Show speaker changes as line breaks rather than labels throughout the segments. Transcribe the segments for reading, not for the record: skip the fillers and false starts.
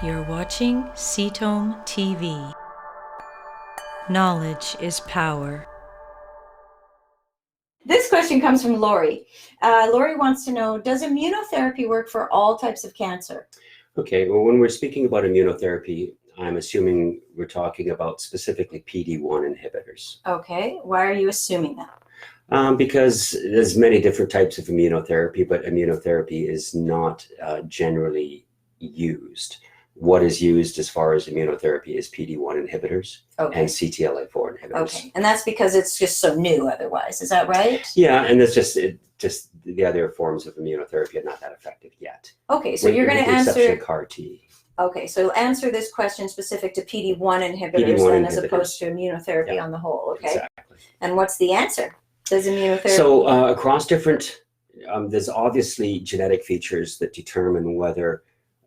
You're watching CTOM TV. Knowledge is power.
This question comes from Lori. Lori wants to know, does immunotherapy work for all types of cancer?
Okay, well, when we're speaking about immunotherapy, I'm assuming we're talking about specifically PD-1 inhibitors.
Okay, why are you assuming that?
Because there's many different types of immunotherapy, but immunotherapy is not generally used. What is used as far as immunotherapy is PD-1 inhibitors and CTLA-4 inhibitors.
Okay, and that's because it's just so new otherwise, is that right?
Yeah, and it's just the other forms of immunotherapy are not that effective yet.
Okay, so you're going to answer
CAR T.
Okay, so answer this question specific to PD-1 inhibitors then as opposed to immunotherapy on the whole, okay?
Exactly.
And what's the answer? Does immunotherapy...
So across different, there's obviously genetic features that determine whether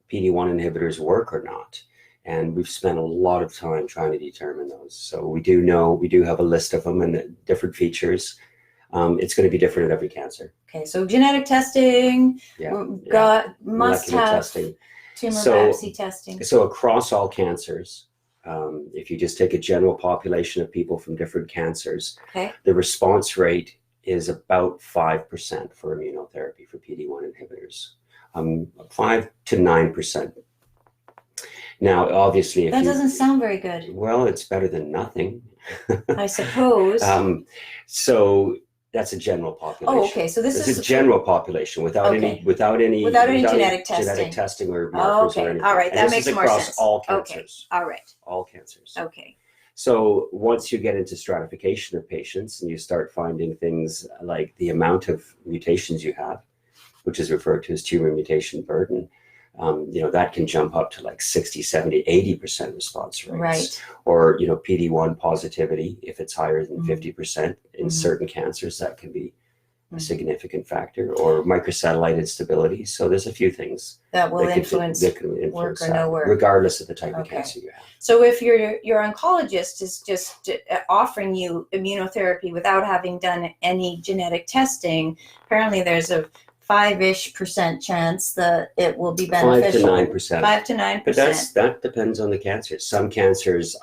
PD-1 inhibitors work or not. And we've spent a lot of time trying to determine those. So we do have a list of them and different features. It's going to be different in every cancer.
Okay, so genetic testing, must have
testing.
Tumor biopsy testing.
So across all cancers, if you just take a general population of people from different cancers, the response rate is about 5% for immunotherapy for PD-1 inhibitors. 5 to 9%. Now, obviously,
that doesn't sound very good.
Well, it's better than nothing,
I suppose.
So that's a general population.
Oh, okay. So this is
a general population without any
genetic
testing or markers or anything.
All right, that makes more sense.
Across all cancers.
Okay. All right.
All cancers.
Okay.
So once you get into stratification of patients and you start finding things like the amount of mutations you have, which is referred to as tumor mutation burden, that can jump up to like 60, 70, 80% response rates.
Right.
Or, PD-1 positivity, if it's higher than 50% in certain cancers, that can be a significant factor, or microsatellite instability. So there's a few things
that will influence work or no work,
regardless of the type of cancer you have.
So if your oncologist is just offering you immunotherapy without having done any genetic testing, apparently there's a 5-ish% chance that it will be beneficial.
5 to 9%.
5 to 9%.
But that depends on the cancer. Some cancers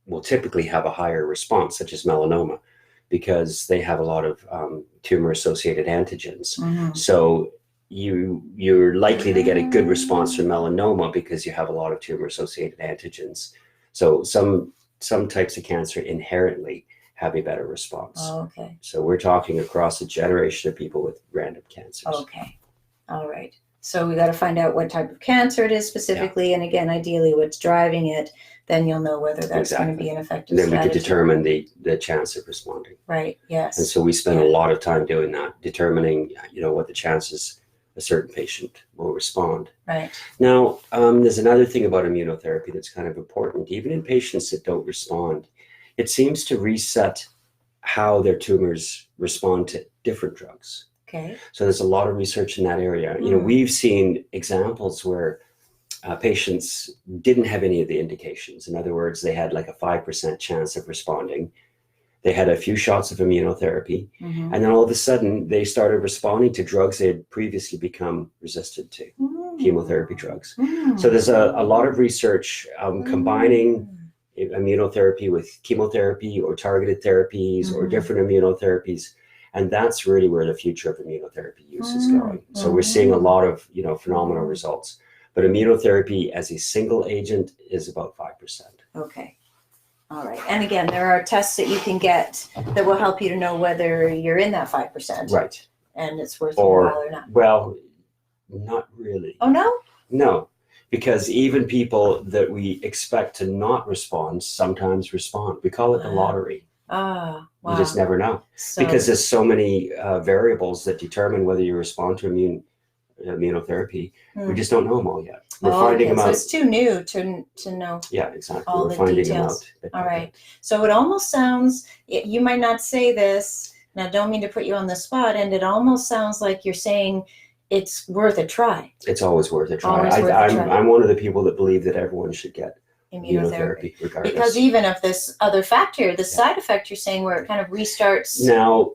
will typically have a higher response, such as melanoma, because they have a lot of tumor-associated antigens. So you're likely to get a good response from melanoma because you have a lot of tumor-associated antigens. So some types of cancer inherently have a better response.
Oh, okay.
So we're talking across a generation of people with random cancers.
Okay. All right. So we got to find out what type of cancer it is specifically, and again, ideally what's driving it. Then you'll know whether that's going to be an effective strategy.
And then we could determine the chance of responding.
Right, yes.
And so we spend a lot of time doing that, determining, what the chances a certain patient will respond.
Right.
Now, there's another thing about immunotherapy that's kind of important. Even in patients that don't respond, it seems to reset how their tumors respond to different drugs.
Okay.
So there's a lot of research in that area. We've seen examples where patients didn't have any of the indications. In other words, they had like a 5% chance of responding. They had a few shots of immunotherapy, and then all of a sudden they started responding to drugs they had previously become resistant to, chemotherapy drugs. So there's a lot of research combining immunotherapy with chemotherapy or targeted therapies or different immunotherapies. And that's really where the future of immunotherapy use is going. So we're seeing a lot of, phenomenal results. But immunotherapy as a single agent is about 5%.
Okay. All right. And again, there are tests that you can get that will help you to know whether you're in that 5%.
Right.
And it's worth your while or not.
Well, not really.
Oh, no?
No. Because even people that we expect to not respond sometimes respond. We call it the lottery.
Wow.
You just never know. Because there's so many variables that determine whether you respond to immunotherapy. We just don't know them all yet. We're finding them out.
So it's too new to know.
Yeah, exactly.
We're finding details. Them out. All right. So it almost sounds, you might not say this, and I don't mean to put you on the spot, and it almost sounds like you're saying it's worth a try.
It's always worth a try. I'm one of the people that believe that everyone should get immunotherapy regardless.
Because even if this other factor, the side effect you're saying where it kind of restarts.
Now,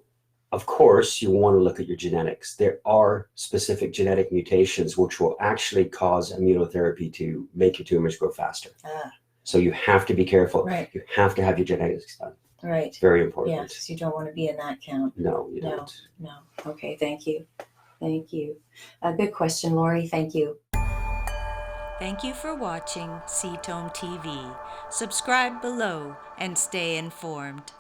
Of course, you want to look at your genetics. There are specific genetic mutations which will actually cause immunotherapy to make your tumors grow faster. So you have to be careful.
Right.
You have to have your genetics done.
Right.
It's very important.
Yes, you don't want to be in that count.
No, you don't.
No. Okay, thank you. Thank you. Good question, Lori. Thank you.
Thank you for watching Ketome TV. Subscribe below and stay informed.